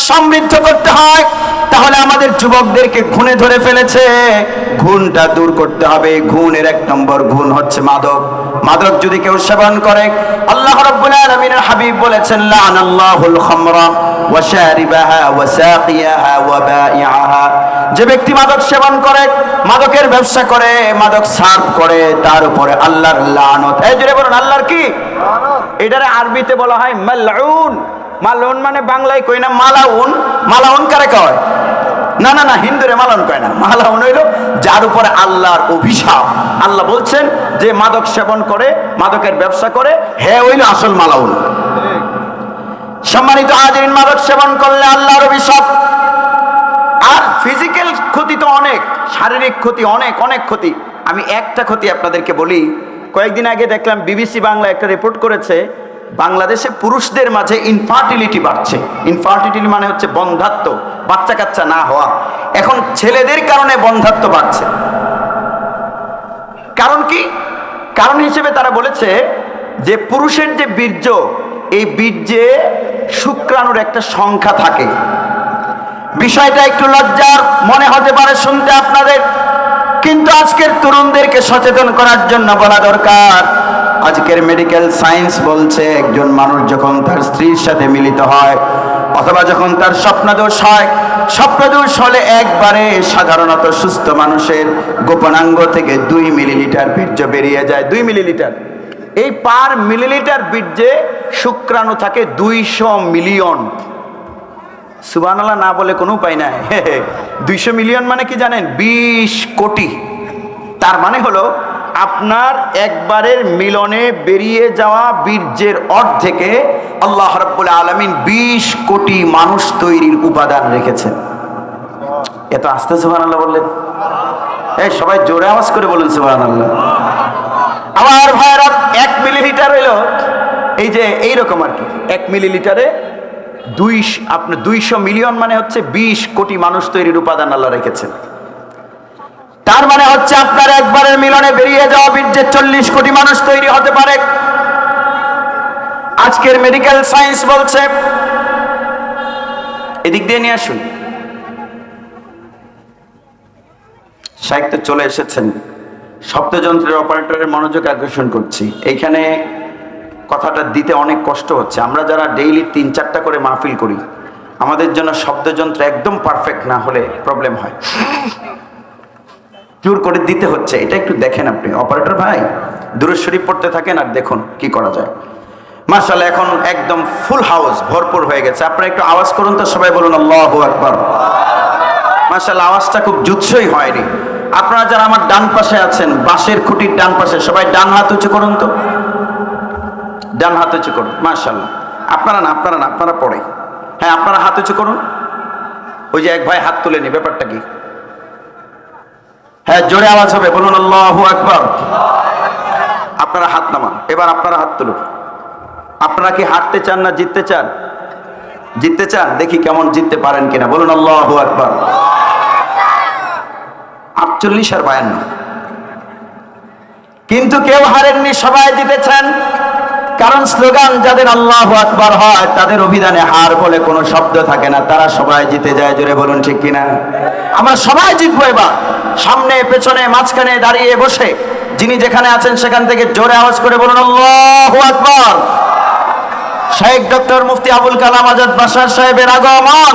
সমৃদ্ধ করতে হয়, তাহলে আমাদের যুবকদেরকে ঘুণে ধরে ফেলেছে, ঘুণটা দূর করতে হবে। ঘুণের এক নম্বর ঘুণ হচ্ছে মাদক। মাদক যদি কেউ সেবন করে, আল্লাহ রাব্বুল আলামিনের হাবিব বলেছেন, লানাল্লাহুল খামরা ওয়া শারিবাহা ওয়া সাকিয়াহা ওয়া বাইআহা। যে ব্যক্তি মাদক সেবন করে, মাদকের ব্যবসা করে, মাদক সার্ভ করে, তার উপরে আল্লাহর লানত। এই জোরে বলুন আল্লাহর কি লানত? এটারে আরবিতে বলা হয় মালউন। মালউন মানে বাংলায় কই না মালাউন। মালাউন কারে কয়? না না না, হিন্দুরে মালাউন কয় না। মালাউন হইল যার উপরে আল্লাহর অভিশাপ। আল্লাহ বলছেন যে মাদক সেবন করে, মাদকের ব্যবসা করে, হে হইল আসল মালাউন। সম্মানিত হাজিরিন, মাদক সেবন করলে আল্লাহর অভিশাপ। আর ফিজিক্যাল ক্ষতি তো অনেক, শারীরিক ক্ষতি অনেক অনেক ক্ষতি। আমি একটা ক্ষতি আপনাদেরকে বলি। কয়েকদিন আগে দেখলাম বিবিসি বাংলা একটা রিপোর্ট করেছে, বাংলাদেশে পুরুষদের মাঝে ইনফার্টিলিটি বাড়ছে। ইনফার্টিলিটি মানে হচ্ছে বন্ধ্যাত্ব, বাচ্চা কাচ্চা না হওয়া। এখন ছেলেদের কারণে বন্ধ্যাত্ব বাড়ছে। কারণ কি? কারণ হিসেবে তারা বলেছে যে পুরুষের যে বীর্য, এই বীর্যে শুক্রাণুর একটা সংখ্যা থাকে। বিষয়টা একটু লজ্জার মনে হতে পারে শুনতে আপনাদের, কিন্তু আজকের তরুণদেরকে সচেতন করার জন্য বলা দরকার। আজকের মেডিকেল সায়েন্স বলছে, একজন মানুষ যখন তার স্ত্রীর সাথে মিলিত হয়, অথবা যখন তার স্বপ্নদোষ হয়, স্বপ্নদোষ হলে একবারে সাধারণত সুস্থ মানুষের গোপনাঙ্গ থেকে 2 মিলিলিটার বীর্য বেরিয়ে যায়। 2 মিলিলিটার। এই পার মিলিলিটার বীর্যে শুক্রাণু থাকে 200 মিলিয়ন। সুবহানাল্লাহ না বলে কোনো উপায় নাই। 200 মিলিয়ন মানে কি জানেন? 20 কোটি। তার মানে হলো আপনার একবারের মিলনে বেরিয়ে যাওয়া বীর্যের অর্ধেকে আল্লাহ রাব্বুল আলামিন 20 কোটি মানুষ তৈরির উপাদান রেখেছেন। এত আস্তে সুবহানাল্লাহ বললেন? এই সবাই জোরে আওয়াজ করে বলুন সুবহানাল্লাহ। আমার ভাইরা, 1 মিলিলিটার হইল এই যে এইরকম আর কি। 1 মিলিলিটারে 200 মিলিয়ন মানে হচ্ছে 20 কোটি মানুষ তৈরির উপাদান আল্লাহ রেখেছেন। তার মানে হচ্ছে আপনার একবারের মিলনে বেরিয়ে যাওয়া বীর্যে 40 কোটি মানুষ তৈরি হতে পারে। আজকের মেডিকেল সায়েন্স বলছে, এদিক দিয়ে নিয়ে আসুন। সাহিত্য চলে এসেছেন। শব্দযন্ত্রের অপারেটরের মনোযোগ আকর্ষণ করছি। এইখানে কথাটা দিতে অনেক কষ্ট হচ্ছে। আমরা যারা ডেইলি 3-4টা করে মাহফিল করি, আমাদের জন্য শব্দযন্ত্র একদম পারফেক্ট না হলে প্রবলেম হয়। জোর করে দিতে হচ্ছে। এটা একটু দেখেন আপনি অপারেটর ভাই, দুরূদ শরীফ পড়তে থাকেন আর দেখুন কি করা যায়। মাশাআল্লাহ, এখন একদম ফুল হাউস, ভরপুর হয়ে গেছে। আপনারা একটু আওয়াজ করুন তো, সবাই বলুন আল্লাহু আকবার। মাশাআল্লাহ, আওয়াজটা খুব জুৎসই হয়নি। আপনারা যারা আমার ডান পাশে আছেন, বাঁশের খুঁটির ডান পাশে, সবাই ডান হাত উঁচু করুন তো। ডান হাত উঁচু করুন। মাশাআল্লাহ। আপনারা না, আপনারা পড়ে। হ্যাঁ, আপনারা হাত উঁচু করুন। ওই যে এক ভাই হাত তুলেনি, ব্যাপারটা কি? হ্যাঁ, জোরে আওয়াজ হবে, বলুন আল্লাহু আকবার। আপনারা হাত নামান। এবার আপনারা হাত তুলুন। আপনারা কি হারতে চান না জিততে চান? জিততে চান? দেখি কেমন জিততে পারেন কিনা, বলুন আল্লাহু আকবার। 48 আর 52। কিন্তু কেউ হারেননি, সবাই জিতেছেন। কারণ স্লোগান যাদের আল্লাহু আকবার হয়, তাদের অভিধানে হার বলে কোনো শব্দ থাকে না, তারা সবাই জিতে যায়। জোরে বলুন ঠিক কিনা? আমরা সবাই জিতবো এবার। সামনে, পেছনে, মাঝখানে দাঁড়িয়ে বসে যিনি যেখানে আছেন সেখান থেকে জোরে আওয়াজ করে বলুন আল্লাহু আকবার। শেখ ডক্টর মুফতি আবুল কালাম আজাদ বাশার সাহেবের আগমন।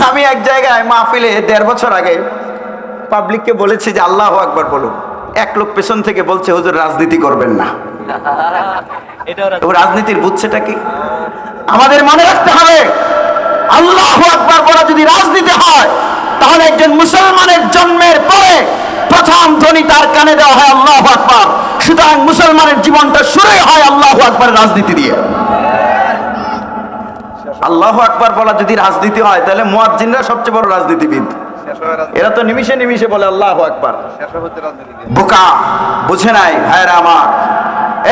আমি এক জায়গায় মাহফিলে 1.5 বছর আগে পাবলিককে বলেছি যে আল্লাহু আকবার বলুন। এক লোক পেছন থেকে বলছে, হুজুর রাজনীতি করবেন না। রাজনীতির বুঝছেটা কি? আমাদের মনে রাখতে হবে, আল্লাহু আকবার বলা যদি রাজনীতি হয়, তাহলে একজন মুসলমানের জন্মের পরে প্রথম ধ্বনি তার কানে দেওয়া হয় আল্লাহু আকবার। সুতরাং মুসলমানের জীবনটা শুরুই হয় আল্লাহু আকবারের রাজনীতি দিয়ে। আল্লাহু আকবার বলা যদি রাজনীতি হয়, তাহলে মুয়াজ্জিনরা সবচেয়ে বড় রাজনীতিবিদ। এরা তো নিমিষে নিমিষে বলে আল্লাহু আকবার। বোকা, বুঝে নাই ভাইরা আমার।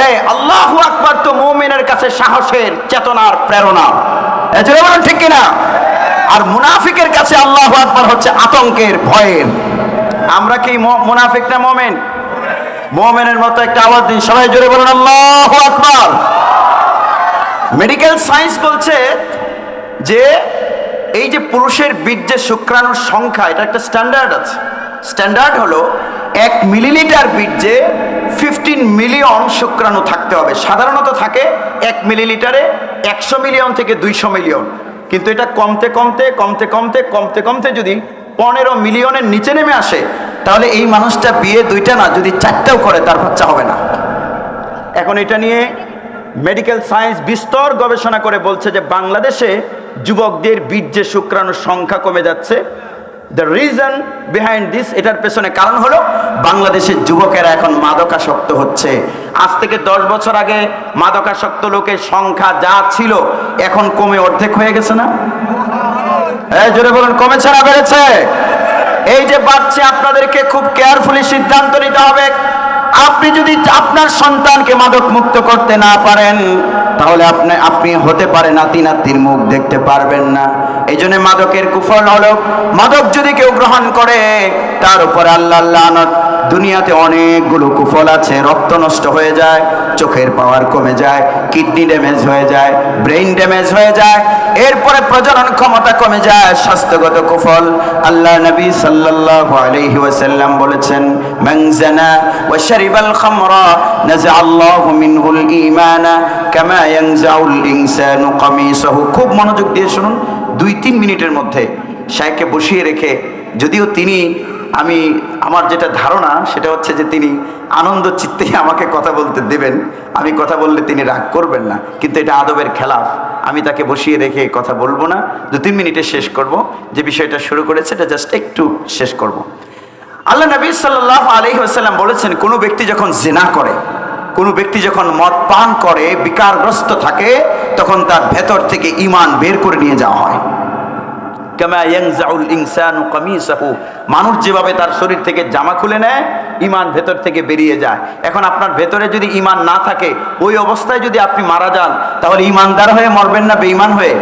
এই আল্লাহু আকবার তো মুমিনের কাছে সাহসের, চেতনার, প্রেরণা। এজন্য বলুন ঠিক কিনা? আর মুনাফিকের কাছে আল্লাহু আকবার হচ্ছে আতঙ্কের, ভয়ের। আমরা কি মুনাফিক না মুমিন? মুমিনের মতো একটা আওয়াজ দিন, সবাই জোরে বলুন আল্লাহু আকবার। মেডিকেল সায়েন্স বলছে যে এই যে পুরুষের বীর্যে শুক্রাণুর সংখ্যা, এটা একটা স্ট্যান্ডার্ড আছে। স্ট্যান্ডার্ড হলো 1 মিলিলিটার বীর্যে 15 মিলিয়ন শুক্রাণু থাকতে হবে। সাধারণত থাকে 1 মিলিলিটারে 100 মিলিয়ন থেকে 200 মিলিয়ন, কিন্তু এটা কমতে কমতে কমতে কমতে কমতে কমতে যদি 15 মিলিয়নের নিচে নেমে আসে, তাহলে এই মানুষটা বিয়ে 2টা না, যদি 4টাও করে তার বাচ্চা হবে না। এখন এটা নিয়ে মেডিকেল সায়েন্স বিস্তর গবেষণা করে বলছে যে বাংলাদেশে যুবকদের বীর্যে শুক্রাণুর সংখ্যা কমে যাচ্ছে। দ্য রিজন বিহাইন্ড দিস, এটার পেছনে কারণ হলো বাংলাদেশের যুবকেরা এখন মাদকাসক্ত হচ্ছে। আজ থেকে 10 বছর আগে মাদকাসক্ত লোকের সংখ্যা যা ছিল এখন কমে অর্ধেক হয়ে গেছে না? জোরে বলুন, কমেছে না বেড়েছে? এই যে বাচ্চা, আপনাদেরকে খুব কেয়ারফুলি সিদ্ধান্ত নিতে হবে। আপনি যদি আপনার সন্তানকে মাদক মুক্ত করতে না পারেন, তাহলে আপনি হতে পারে নাতি নাতির মুখ দেখতে পারবেন না। এই জন্য মাদকের কুফল হলো, মাদক যদি কেউ গ্রহণ করে তার উপর আল্লাহর লানত। দুনিয়াতে অনেকগুলো কুফল আছে। রক্ত নষ্ট হয়ে যায়, চোখের পাওয়ার কমে যায়, কিডনি ড্যামেজ হয়ে যায়, ব্রেইন ড্যামেজ হয়ে যায়, এরপরে প্রজনন ক্ষমতা কমে যায়, স্বাস্থ্যগত কুফল। আল্লাহ নবী সাল্লাল্লাহু আলাইহি ওয়াসাল্লাম বলেছেন, মান জানা ওয়া শারিবাল খামরা নাযাআল্লাহু মিনহুল ঈমানা কামা ইয়ানজাউল ইনসানু কামিসাহু। খুব মনোযোগ দিয়ে শুনুন, 2-3 মিনিটের মধ্যে শাইখকে বসিয়ে রেখে, যদিও তিনি আমার যেটা ধারণা সেটা হচ্ছে যে তিনি আনন্দ চিত্তে আমাকে কথা বলতে দেবেন, আমি কথা বললে তিনি রাগ করবেন না, কিন্তু এটা আদবের খেলাফ। আমি তাকে বসিয়ে রেখে কথা বলবো না, 2-3 মিনিটে শেষ করব। যে বিষয়টা শুরু করেছে এটা জাস্ট একটু শেষ করব। আল্লাহ নবী সাল্লাল্লাহু আলাইহি ওয়াসাল্লাম বলেছেন, কোনো ব্যক্তি যখন জিনা করে, কোনো ব্যক্তি যখন মদ পান করে, বিকারগ্রস্ত থাকে, তখন তার ভেতর থেকে ঈমান বের করে নিয়ে যাওয়া হয়। কামা ইয়ানজাউল ইনসানু কামিসাহু, মানুষ যেভাবে তার শরীর থেকে জামা খুলে নেয়, ঈমান ভেতর থেকে বেরিয়ে যায়। এখন আপনার ভেতরে যদি ঈমান না থাকে, ওই অবস্থায় যদি আপনি মারা যান, তাহলে ঈমানদার হয়ে মরবেন না বেঈমান হয়ে?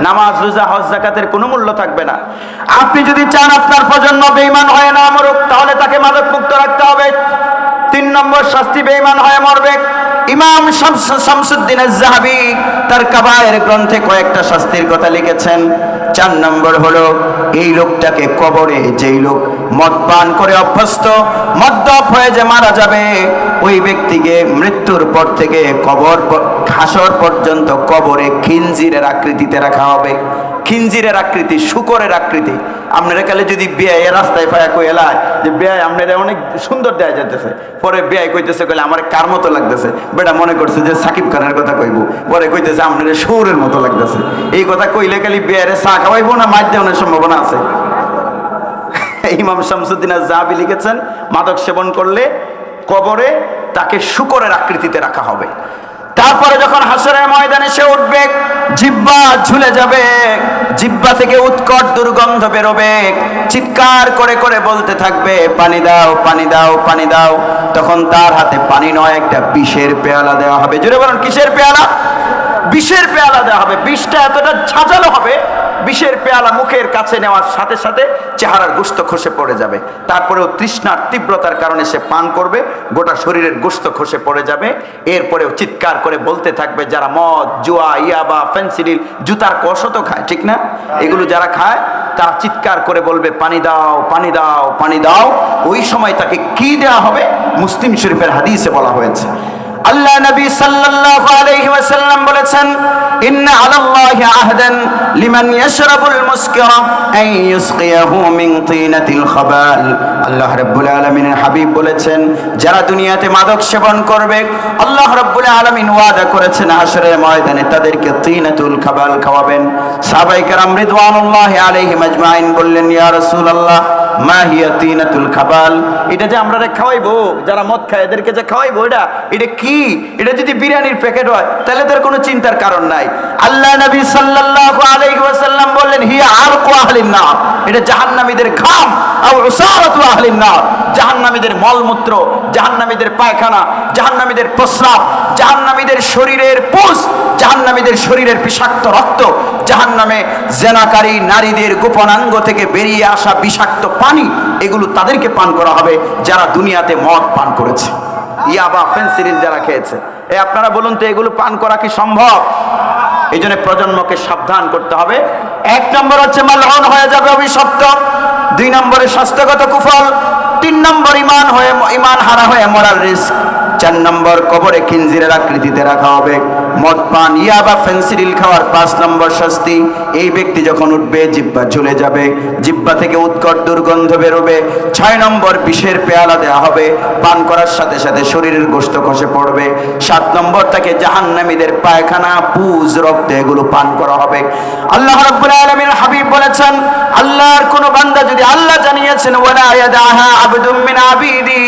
নামাজ, রোজা, হজ, যাকাতের কোনো মূল্য থাকবে না। আপনি যদি চান আপনার প্রজন্ম বেঈমান হয়ে না মরুক, তাহলে তাকে মাদক মুক্ত রাখতে হবে। 3 নম্বর শাস্তি, বেঈমান হয়ে মরবে। ইমাম শামসুদ্দিন আয-যাহাবী তার কাবায়ের গ্রন্থে কয়েকটা শাস্তির কথা লিখেছেন। 4 নম্বর হলো, এই লোকটাকে কবরে, যেই লোক মদ পান করে অভ্যস্ত, মদ্যপ হয়ে যে মারা যাবে, ওই ব্যক্তিকে মৃত্যুর পর থেকে হাসর পর্যন্ত কবরে খিনজিরের আকৃতিতে রাখা হবে। খিনজিরের আকৃতি, শুকরের আকৃতি। আপনারা কালে যদি বেয়াই রাস্তায় পায়া কই এলায় যে বেয়াই আপনারা অনেক সুন্দর দেয়া যেতেছে, পরে বেয়াই কইতেছে কইলে আমার কার মতো লাগতেছে, বেটা মনে করছে যে সাকিব খানের কথা কইব, পরে কইতেছে আপনারা সৌরের মতো লাগতেছে। এই কথা কইলে খালি বেয়ারে চা খাওয়াইবো না মার দেওয়ানোর সম্ভাবনা আছে। ইমাম শামসুদ্দিন আয-যাহাবী লিখেছেন, মাদক সেবন করলে কবরে তাকে শুকরের আকৃতিতে রাখা হবে। তারপরে যখন হাসরের ময়দানে সে উঠবে, জিহ্বা ঝুলে যাবে, জিহ্বা থেকে উৎকট দুর্গন্ধ বেরোবে, চিৎকার করে করে বলতে থাকবে, পানি দাও, পানি দাও, পানি দাও। তখন তার হাতে পানি নয়, একটা বিষের পেয়ালা দেওয়া হবে। জোরে বলুন, কিসের পেয়ালা? বিষের পেয়ালা দেওয়া হবে। বিষটা এতটা ঝাঁঝালো হবে, বিষের পেয়ালা মুখের কাছে নেওয়ার সাথে সাথে চেহারার গোশত খসে পড়ে যাবে। তারপরেও তৃষ্ণার তীব্রতার কারণে সে পান করবে, গোটা শরীরের গোশত খসে পড়ে যাবে। এরপরেও চিৎকার করে বলতে থাকবে, যারা মদ, জুয়া, ইয়াবা, ফেন্সিডিল, জুতার কষত খায়, ঠিক না, এগুলো যারা খায়, তারা চিৎকার করে বলবে, পানি দাও, পানি দাও, পানি দাও। ওই সময় তাকে কি দেওয়া হবে? মুসলিম শরীফের হাদিসে বলা হয়েছে, আল্লাহ নবী সাল্লাল্লাহু আলাইহি ওয়াসাল্লাম বলেছেন, ইন্না আলাল্লাহি আহদান লিমান ইয়াশরাবুল মুসকিরা আন ইউসকিয়াহু মিন তিনাতিল খাবাল। আল্লাহ রাব্বুল আলামিনের হাবিব বলেছেন, যারা দুনিয়াতে মাদক সেবন করবে, আল্লাহ রাব্বুল আলামিন ওয়াদা করেছেন হাশরের ময়দানে তাদেরকে তিনাতুল খাবাল খাওয়াবেন। সাহাবায়ে কেরাম রিদওয়ানুল্লাহি আলাইহিম আজমাইন বললেন, ইয়া রাসূলুল্লাহ, মা হিয়া তিনাতুল খাবাল? এটা যে আমরা খাওয়াইবো, যারা মদ খায় এদেরকে যে খাওয়াইবো, এটা কি? এটা যদি বিরিয়ানির প্যাকেট হয় তাহলে তার কোনো চিন্তার কারণ নাই। আল্লাহ নবী সাল্লাল্লাহু আলাইহি ওয়াসাল্লাম বললেন, হিয়া আরকু আহলিন নার, এটা জাহান্নামীদের ঘাম, আও উসারাতু আহলিন নার, জাহান্নামীদের মলমূত্র, জাহান্নামীদের পায়খানা, জাহান্নামীদের প্রস্রাব, জাহান্নামীদের শরীরের পুষ, জাহান্নামীদের শরীরের বিষাক্ত রক্ত, জাহান্নামে জেনাকারী নারীদের গোপনাঙ্গ থেকে বেরিয়ে আসা বিষাক্ত পানি, এগুলো তাদেরকে পান করা হবে যারা দুনিয়াতে মদ পান করেছে, ইয়াবা, ফেন্সিডিল যারা খেয়েছে। আপনারা বলুন তো, এগুলো পান করা কি সম্ভব? এই জন্য প্রজন্মকে সাবধান করতে হবে। 1 নম্বর হচ্ছে মালহন হয়ে যাবে, অভিশপ্ত। 2 নম্বরে স্বাস্থ্যগত কুফল। 3 নম্বর ইমান হারা হয়ে মরার রিস্ক। 4 নম্বর কবরে খিনজিরের আকৃতিতে রাখা হবে। মদ পান ইয়াবা ফেন্সিডিল খাওয়ার 5 নম্বর শাস্তি। এই ব্যক্তি যখন উঠবে জিহ্বা ঝুলে যাবে, জিহ্বা থেকে উৎকট দুর্গন্ধ বেরোবে। 6 নম্বর বিষের পেয়ালা দেওয়া হবে, পান করার সাথে সাথে শরীরের গোশত খসে পড়বে। 7 নম্বর তাকে জাহান্নামীদের পায়খানা, পুজ, রক্ত এগুলো পান করা হবে। আল্লাহ রাব্বুল আলামিন হাবিব বলেছেন, আল্লাহর কোন বান্দা যদি, আল্লাহ জানিয়েছেন ওয়ালা ইয়াদাহা আবদুম মিন আবিদি,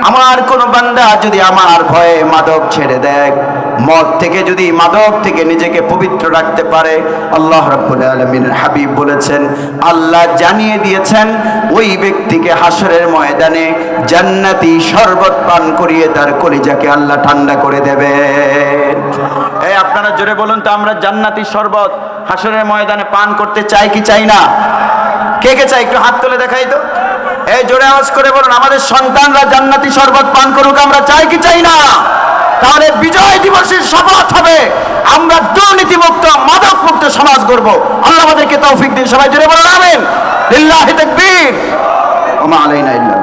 আমার কোন বান্দা যদি আমার ভয়ে মাদক ছেড়ে দেয়, মদ থেকে যদি মাদক থেকে নিজেকে পবিত্র রাখতে পারে, আল্লাহ রাব্বুল আলামিনের হাবিব বলেছেন, আল্লাহ জানিয়ে দিয়েছেন ওই ব্যক্তিকে হাসরের ময়দানে জান্নাতি শরবত পান করিয়ে তার কলিজাকে আল্লাহ ঠান্ডা করে দেবেন। এই আপনারা জোরে বলুন তো, আমরা জান্নাতি শরবত হাসরের ময়দানে পান করতে চাই কি চাই না? কে কে চাই একটু হাত তুলে দেখাই তো। এই জোরে আওয়াজ করে বলুন, আমাদের সন্তানরা জান্নাতি শরবত পান করুক, আমরা চাই কি চাই না? তাহলে বিজয় দিবসের শপথ হবে, আমরা দুর্নীতিমুক্ত, মাদক মুক্ত সমাজ গড়ব। আল্লাহ আমাদেরকে তৌফিক দিন। সবাই জোরে বলুন আমিন। লিল্লাহি তাকবীর। ওয়া মা আলাইনা ইল্লা